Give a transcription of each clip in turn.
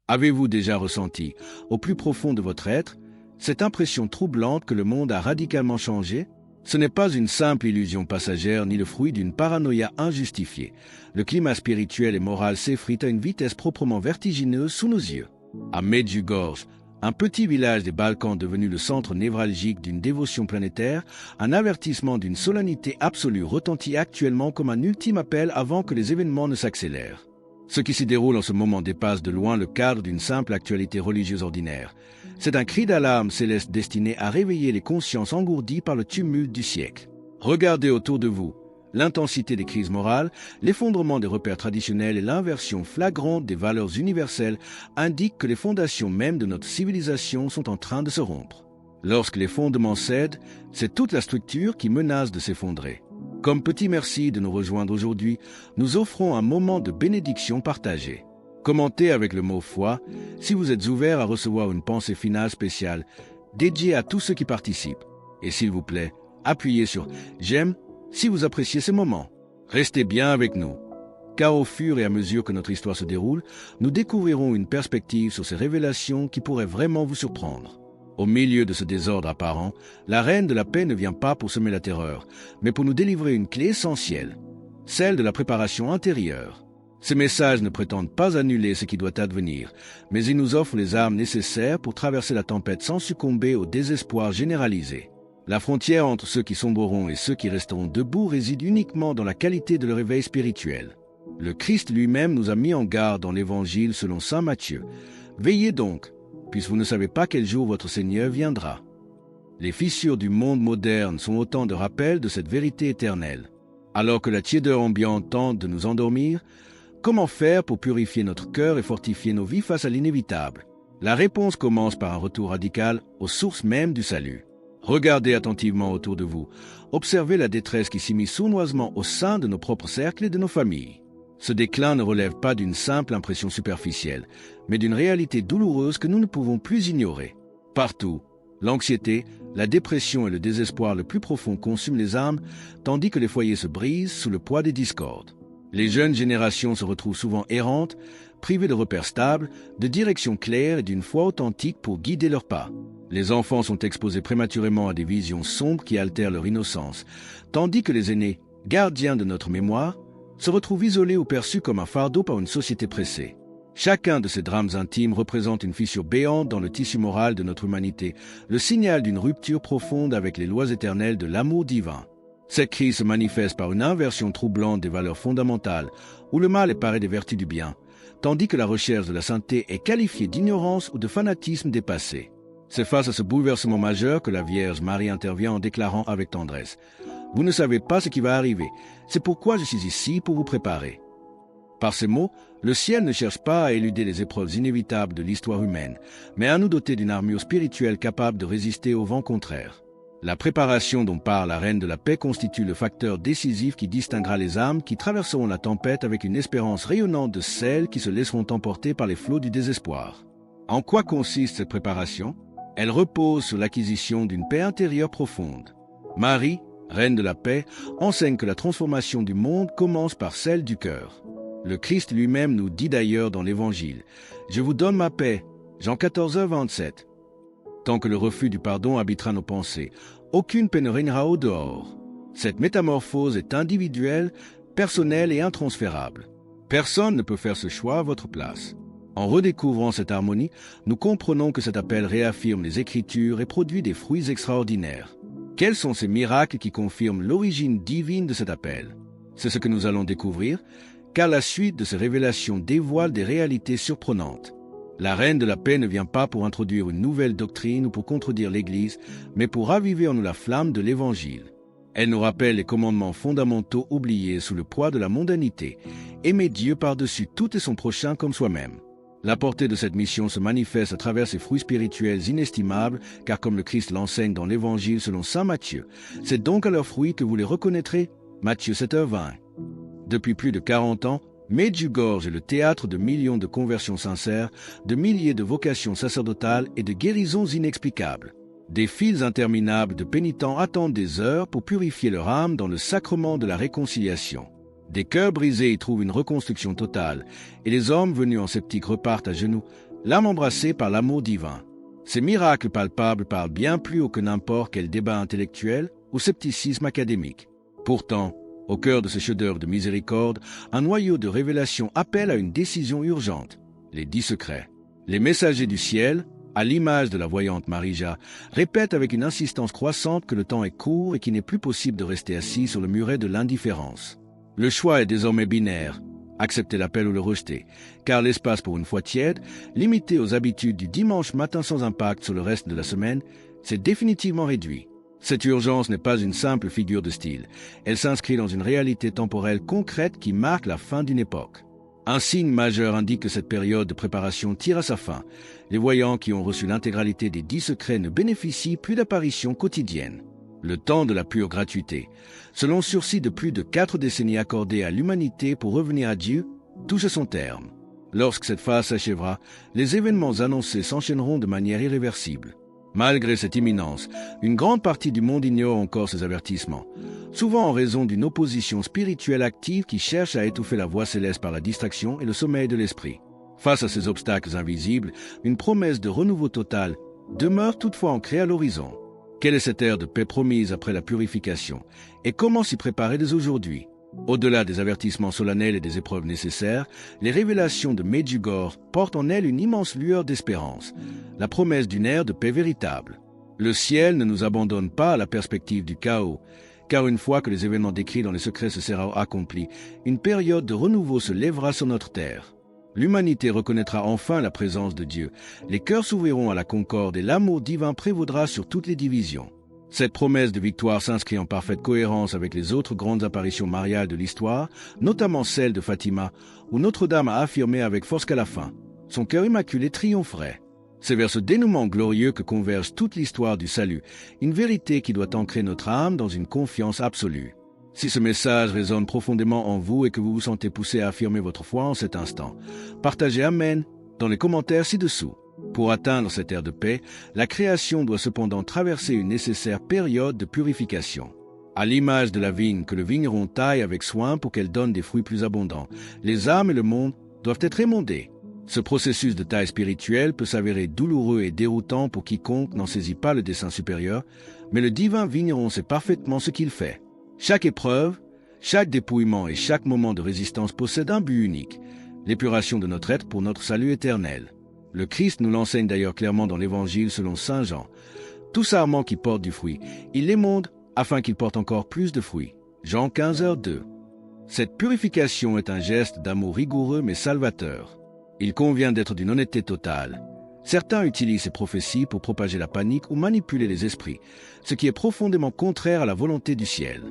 Avez-vous déjà ressenti, au plus profond de votre être, cette impression troublante que le monde a radicalement changé? Ce n'est pas une simple illusion passagère ni le fruit d'une paranoïa injustifiée. Le climat spirituel et moral s'effrite à une vitesse proprement vertigineuse sous nos yeux. À Medjugorje, un petit village des Balkans devenu le centre névralgique d'une dévotion planétaire, un avertissement d'une solennité absolue retentit actuellement comme un ultime appel avant que les événements ne s'accélèrent. Ce qui s'y déroule en ce moment dépasse de loin le cadre d'une simple actualité religieuse ordinaire. C'est un cri d'alarme céleste destiné à réveiller les consciences engourdies par le tumulte du siècle. Regardez autour de vous. L'intensité des crises morales, l'effondrement des repères traditionnels et l'inversion flagrante des valeurs universelles indiquent que les fondations mêmes de notre civilisation sont en train de se rompre. Lorsque les fondements cèdent, c'est toute la structure qui menace de s'effondrer. Comme petit merci de nous rejoindre aujourd'hui, nous offrons un moment de bénédiction partagée. Commentez avec le mot foi si vous êtes ouvert à recevoir une pensée finale spéciale dédiée à tous ceux qui participent. Et s'il vous plaît, appuyez sur « J'aime » si vous appréciez ces moments. Restez bien avec nous, car au fur et à mesure que notre histoire se déroule, nous découvrirons une perspective sur ces révélations qui pourraient vraiment vous surprendre. Au milieu de ce désordre apparent, la reine de la paix ne vient pas pour semer la terreur, mais pour nous délivrer une clé essentielle, celle de la préparation intérieure. Ces messages ne prétendent pas annuler ce qui doit advenir, mais ils nous offrent les armes nécessaires pour traverser la tempête sans succomber au désespoir généralisé. La frontière entre ceux qui sombreront et ceux qui resteront debout réside uniquement dans la qualité de leur éveil spirituel. Le Christ lui-même nous a mis en garde dans l'Évangile selon saint Matthieu. Veillez donc, puisque vous ne savez pas quel jour votre Seigneur viendra. Les fissures du monde moderne sont autant de rappels de cette vérité éternelle. Alors que la tiédeur ambiante tente de nous endormir, comment faire pour purifier notre cœur et fortifier nos vies face à l'inévitable? La réponse commence par un retour radical aux sources mêmes du salut. Regardez attentivement autour de vous. Observez la détresse qui s'immisce sournoisement au sein de nos propres cercles et de nos familles. Ce déclin ne relève pas d'une simple impression superficielle, mais d'une réalité douloureuse que nous ne pouvons plus ignorer. Partout, l'anxiété, la dépression et le désespoir le plus profond consument les âmes, tandis que les foyers se brisent sous le poids des discordes. Les jeunes générations se retrouvent souvent errantes, privées de repères stables, de direction claire et d'une foi authentique pour guider leurs pas. Les enfants sont exposés prématurément à des visions sombres qui altèrent leur innocence, tandis que les aînés, gardiens de notre mémoire, se retrouvent isolés ou perçus comme un fardeau par une société pressée. Chacun de ces drames intimes représente une fissure béante dans le tissu moral de notre humanité, le signal d'une rupture profonde avec les lois éternelles de l'amour divin. Cette crise se manifeste par une inversion troublante des valeurs fondamentales, où le mal est paré des vertus du bien, tandis que la recherche de la sainteté est qualifiée d'ignorance ou de fanatisme dépassé. C'est face à ce bouleversement majeur que la Vierge Marie intervient en déclarant avec tendresse « Vous ne savez pas ce qui va arriver, c'est pourquoi je suis ici pour vous préparer ». Par ces mots, le ciel ne cherche pas à éluder les épreuves inévitables de l'histoire humaine, mais à nous doter d'une armure spirituelle capable de résister au vent contraire. La préparation dont parle la Reine de la Paix constitue le facteur décisif qui distinguera les âmes qui traverseront la tempête avec une espérance rayonnante de celles qui se laisseront emporter par les flots du désespoir. En quoi consiste cette préparation ? Elle repose sur l'acquisition d'une paix intérieure profonde. Marie, Reine de la Paix, enseigne que la transformation du monde commence par celle du cœur. Le Christ lui-même nous dit d'ailleurs dans l'Évangile « Je vous donne ma paix » Jean 14, 27. Tant que le refus du pardon habitera nos pensées, aucune paix ne régnera au dehors. Cette métamorphose est individuelle, personnelle et intransférable. Personne ne peut faire ce choix à votre place. En redécouvrant cette harmonie, nous comprenons que cet appel réaffirme les Écritures et produit des fruits extraordinaires. Quels sont ces miracles qui confirment l'origine divine de cet appel? C'est ce que nous allons découvrir, car la suite de ces révélations dévoile des réalités surprenantes. La Reine de la Paix ne vient pas pour introduire une nouvelle doctrine ou pour contredire l'Église, mais pour raviver en nous la flamme de l'Évangile. Elle nous rappelle les commandements fondamentaux oubliés sous le poids de la mondanité. Aimer Dieu par-dessus tout et son prochain comme soi-même. La portée de cette mission se manifeste à travers ses fruits spirituels inestimables, car comme le Christ l'enseigne dans l'Évangile selon saint Matthieu, c'est donc à leurs fruits que vous les reconnaîtrez. Matthieu 7h20. Depuis plus de 40 ans, Medjugorje est le théâtre de millions de conversions sincères, de milliers de vocations sacerdotales et de guérisons inexplicables. Des files interminables de pénitents attendent des heures pour purifier leur âme dans le sacrement de la réconciliation. Des cœurs brisés y trouvent une reconstruction totale, et les hommes venus en sceptique repartent à genoux, l'âme embrassée par l'amour divin. Ces miracles palpables parlent bien plus haut que n'importe quel débat intellectuel ou scepticisme académique. Pourtant, au cœur de ce chef-d'œuvre de miséricorde, un noyau de révélation appelle à une décision urgente, les 10 secrets. Les messagers du ciel, à l'image de la voyante Marija, répètent avec une insistance croissante que le temps est court et qu'il n'est plus possible de rester assis sur le muret de l'indifférence. Le choix est désormais binaire, accepter l'appel ou le rejeter, car l'espace pour une foi tiède, limité aux habitudes du dimanche matin sans impact sur le reste de la semaine, s'est définitivement réduit. Cette urgence n'est pas une simple figure de style, elle s'inscrit dans une réalité temporelle concrète qui marque la fin d'une époque. Un signe majeur indique que cette période de préparation tire à sa fin. Les voyants qui ont reçu l'intégralité des 10 secrets ne bénéficient plus d'apparitions quotidiennes. Le temps de la pure gratuité, selon sursis de plus de 4 décennies accordées à l'humanité pour revenir à Dieu, touche à son terme. Lorsque cette phase s'achèvera, les événements annoncés s'enchaîneront de manière irréversible. Malgré cette imminence, une grande partie du monde ignore encore ces avertissements, souvent en raison d'une opposition spirituelle active qui cherche à étouffer la voix céleste par la distraction et le sommeil de l'esprit. Face à ces obstacles invisibles, une promesse de renouveau total demeure toutefois ancrée à l'horizon. Quelle est cette ère de paix promise après la purification et comment s'y préparer dès aujourd'hui? Au-delà des avertissements solennels et des épreuves nécessaires, les révélations de Medjugorje portent en elles une immense lueur d'espérance, la promesse d'une ère de paix véritable. Le ciel ne nous abandonne pas à la perspective du chaos, car une fois que les événements décrits dans les secrets se seront accomplis, une période de renouveau se lèvera sur notre terre. L'humanité reconnaîtra enfin la présence de Dieu, les cœurs s'ouvriront à la concorde et l'amour divin prévaudra sur toutes les divisions. Cette promesse de victoire s'inscrit en parfaite cohérence avec les autres grandes apparitions mariales de l'histoire, notamment celle de Fatima, où Notre-Dame a affirmé avec force qu'à la fin, son cœur immaculé triompherait. C'est vers ce dénouement glorieux que converge toute l'histoire du salut, une vérité qui doit ancrer notre âme dans une confiance absolue. Si ce message résonne profondément en vous et que vous vous sentez poussé à affirmer votre foi en cet instant, partagez Amen dans les commentaires ci-dessous. Pour atteindre cette ère de paix, la création doit cependant traverser une nécessaire période de purification. À l'image de la vigne que le vigneron taille avec soin pour qu'elle donne des fruits plus abondants, les âmes et le monde doivent être émondés. Ce processus de taille spirituelle peut s'avérer douloureux et déroutant pour quiconque n'en saisit pas le dessein supérieur, mais le divin vigneron sait parfaitement ce qu'il fait. Chaque épreuve, chaque dépouillement et chaque moment de résistance possède un but unique, l'épuration de notre être pour notre salut éternel. Le Christ nous l'enseigne d'ailleurs clairement dans l'Évangile selon saint Jean. Tout sarment qui porte du fruit, il l'émonde afin qu'il porte encore plus de fruits. Jean 15h2. Cette purification est un geste d'amour rigoureux mais salvateur. Il convient d'être d'une honnêteté totale. Certains utilisent ces prophéties pour propager la panique ou manipuler les esprits, ce qui est profondément contraire à la volonté du ciel.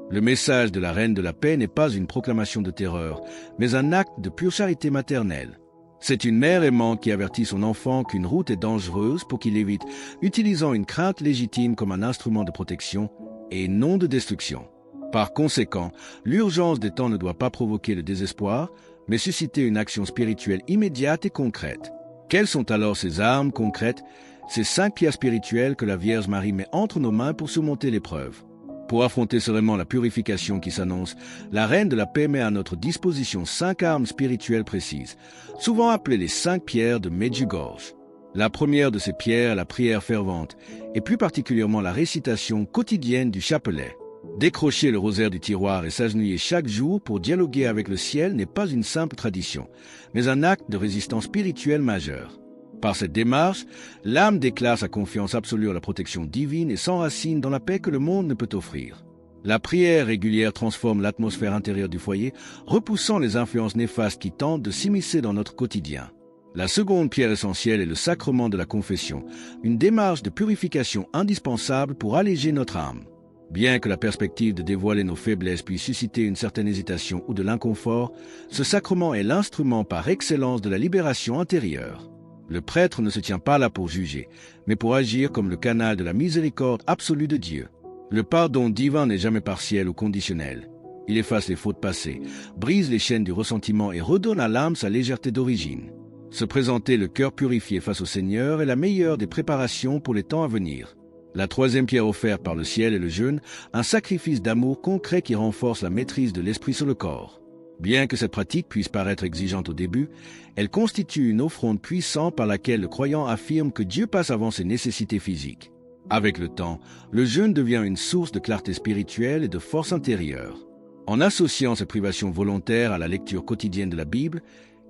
Le message de la Reine de la Paix n'est pas une proclamation de terreur, mais un acte de pure charité maternelle. C'est une mère aimante qui avertit son enfant qu'une route est dangereuse pour qu'il évite, utilisant une crainte légitime comme un instrument de protection et non de destruction. Par conséquent, l'urgence des temps ne doit pas provoquer le désespoir, mais susciter une action spirituelle immédiate et concrète. Quelles sont alors ces armes concrètes, ces 5 pierres spirituelles que la Vierge Marie met entre nos mains pour surmonter l'épreuve? Pour affronter sereinement la purification qui s'annonce, la Reine de la Paix met à notre disposition 5 armes spirituelles précises, souvent appelées les 5 pierres de Medjugorje. La première de ces pierres est la prière fervente, et plus particulièrement la récitation quotidienne du chapelet. Décrocher le rosaire du tiroir et s'agenouiller chaque jour pour dialoguer avec le ciel n'est pas une simple tradition, mais un acte de résistance spirituelle majeure. Par cette démarche, l'âme déclare sa confiance absolue à la protection divine et s'enracine dans la paix que le monde ne peut offrir. La prière régulière transforme l'atmosphère intérieure du foyer, repoussant les influences néfastes qui tentent de s'immiscer dans notre quotidien. La seconde pierre essentielle est le sacrement de la confession, une démarche de purification indispensable pour alléger notre âme. Bien que la perspective de dévoiler nos faiblesses puisse susciter une certaine hésitation ou de l'inconfort, ce sacrement est l'instrument par excellence de la libération intérieure. Le prêtre ne se tient pas là pour juger, mais pour agir comme le canal de la miséricorde absolue de Dieu. Le pardon divin n'est jamais partiel ou conditionnel. Il efface les fautes passées, brise les chaînes du ressentiment et redonne à l'âme sa légèreté d'origine. Se présenter le cœur purifié face au Seigneur est la meilleure des préparations pour les temps à venir. La troisième pierre offerte par le ciel est le jeûne, un sacrifice d'amour concret qui renforce la maîtrise de l'esprit sur le corps. Bien que cette pratique puisse paraître exigeante au début, elle constitue une offrande puissante par laquelle le croyant affirme que Dieu passe avant ses nécessités physiques. Avec le temps, le jeûne devient une source de clarté spirituelle et de force intérieure. En associant cette privation volontaire à la lecture quotidienne de la Bible,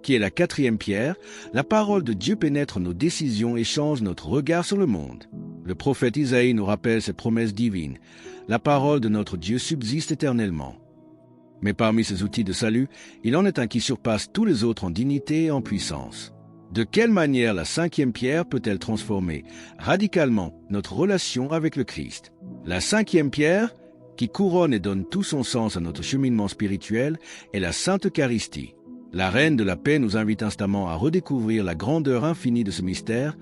qui est la 4e pierre, la parole de Dieu pénètre nos décisions et change notre regard sur le monde. Le prophète Isaïe nous rappelle cette promesse divine. La parole de notre Dieu subsiste éternellement. Mais parmi ces outils de salut, il en est un qui surpasse tous les autres en dignité et en puissance. De quelle manière la 5e pierre peut-elle transformer radicalement notre relation avec le Christ? La 5e pierre, qui couronne et donne tout son sens à notre cheminement spirituel, est la Sainte Eucharistie. La Reine de la Paix nous invite instamment à redécouvrir la grandeur infinie de ce mystère,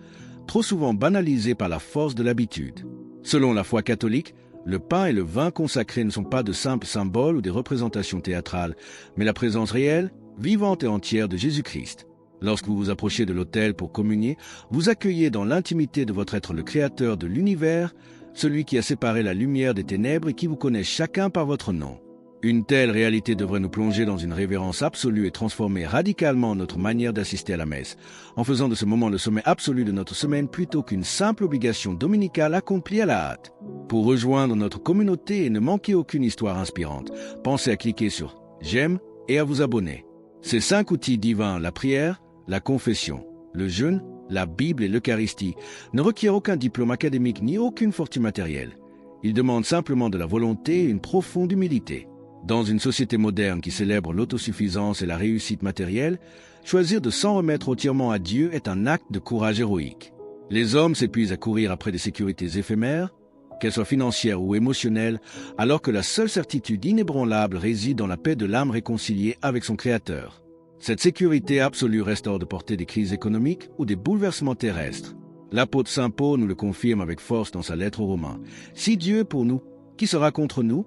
trop souvent banalisé par la force de l'habitude. Selon la foi catholique, le pain et le vin consacrés ne sont pas de simples symboles ou des représentations théâtrales, mais la présence réelle, vivante et entière de Jésus-Christ. Lorsque vous vous approchez de l'autel pour communier, vous accueillez dans l'intimité de votre être le Créateur de l'univers, celui qui a séparé la lumière des ténèbres et qui vous connaît chacun par votre nom. Une telle réalité devrait nous plonger dans une révérence absolue et transformer radicalement notre manière d'assister à la messe, en faisant de ce moment le sommet absolu de notre semaine plutôt qu'une simple obligation dominicale accomplie à la hâte. Pour rejoindre notre communauté et ne manquer aucune histoire inspirante, pensez à cliquer sur « J'aime » et à vous abonner. Ces 5 outils divins, la prière, la confession, le jeûne, la Bible et l'Eucharistie, ne requièrent aucun diplôme académique ni aucune fortune matérielle. Ils demandent simplement de la volonté et une profonde humilité. Dans une société moderne qui célèbre l'autosuffisance et la réussite matérielle, choisir de s'en remettre entièrement à Dieu est un acte de courage héroïque. Les hommes s'épuisent à courir après des sécurités éphémères, qu'elles soient financières ou émotionnelles, alors que la seule certitude inébranlable réside dans la paix de l'âme réconciliée avec son Créateur. Cette sécurité absolue reste hors de portée des crises économiques ou des bouleversements terrestres. L'apôtre Saint Paul nous le confirme avec force dans sa lettre aux Romains. Si Dieu est pour nous, qui sera contre nous?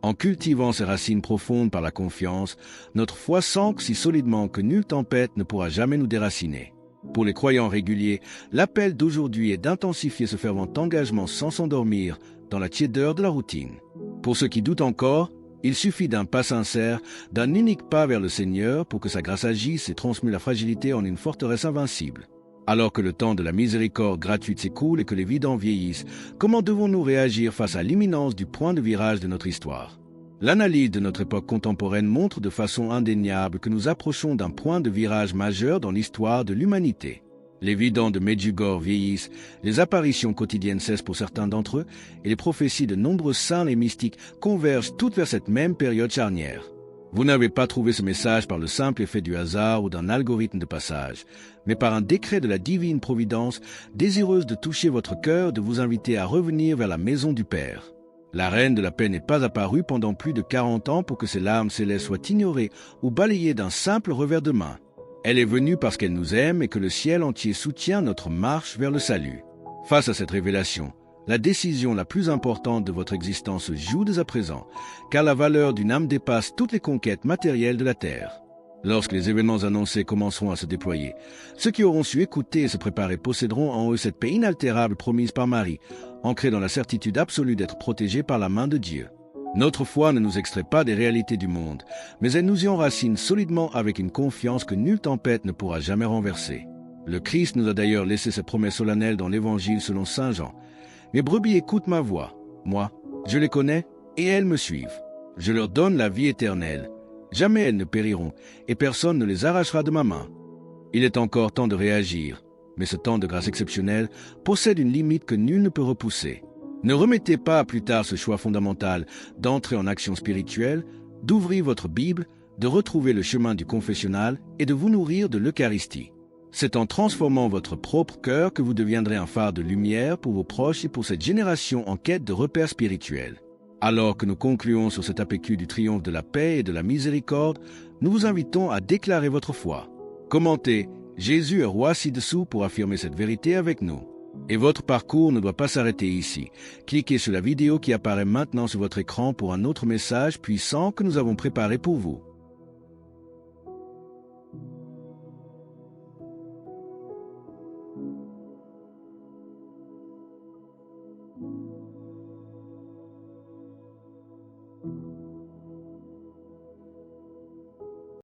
En cultivant ses racines profondes par la confiance, notre foi s'ancre si solidement que nulle tempête ne pourra jamais nous déraciner. Pour les croyants réguliers, l'appel d'aujourd'hui est d'intensifier ce fervent engagement sans s'endormir dans la tiédeur de la routine. Pour ceux qui doutent encore, il suffit d'un pas sincère, d'un unique pas vers le Seigneur pour que sa grâce agisse et transmue la fragilité en une forteresse invincible. Alors que le temps de la miséricorde gratuite s'écoule et que les vies vieillissent, comment devons-nous réagir face à l'imminence du point de virage de notre histoire? L'analyse de notre époque contemporaine montre de façon indéniable que nous approchons d'un point de virage majeur dans l'histoire de l'humanité. Les vidants de Medjugorje vieillissent, les apparitions quotidiennes cessent pour certains d'entre eux, et les prophéties de nombreux saints et mystiques convergent toutes vers cette même période charnière. Vous n'avez pas trouvé ce message par le simple effet du hasard ou d'un algorithme de passage, mais par un décret de la divine providence, désireuse de toucher votre cœur, de vous inviter à revenir vers la maison du Père. La Reine de la Paix n'est pas apparue pendant plus de 40 ans pour que ses larmes célestes soient ignorées ou balayées d'un simple revers de main. Elle est venue parce qu'elle nous aime et que le ciel entier soutient notre marche vers le salut. Face à cette révélation, la décision la plus importante de votre existence se joue dès à présent, car la valeur d'une âme dépasse toutes les conquêtes matérielles de la terre. Lorsque les événements annoncés commenceront à se déployer, ceux qui auront su écouter et se préparer posséderont en eux cette paix inaltérable promise par Marie, ancrée dans la certitude absolue d'être protégés par la main de Dieu. Notre foi ne nous extrait pas des réalités du monde, mais elle nous y enracine solidement avec une confiance que nulle tempête ne pourra jamais renverser. Le Christ nous a d'ailleurs laissé cette promesse solennelle dans l'Évangile selon saint Jean. « Mes brebis écoutent ma voix. Moi, je les connais et elles me suivent. Je leur donne la vie éternelle. Jamais elles ne périront et personne ne les arrachera de ma main. » Il est encore temps de réagir, mais ce temps de grâce exceptionnelle possède une limite que nul ne peut repousser. Ne remettez pas à plus tard ce choix fondamental d'entrer en action spirituelle, d'ouvrir votre Bible, de retrouver le chemin du confessionnal et de vous nourrir de l'Eucharistie. C'est en transformant votre propre cœur que vous deviendrez un phare de lumière pour vos proches et pour cette génération en quête de repères spirituels. Alors que nous concluons sur cet APQ du triomphe de la paix et de la miséricorde, nous vous invitons à déclarer votre foi. Commentez « Jésus est roi ci-dessous » pour affirmer cette vérité avec nous. Et votre parcours ne doit pas s'arrêter ici. Cliquez sur la vidéo qui apparaît maintenant sur votre écran pour un autre message puissant que nous avons préparé pour vous.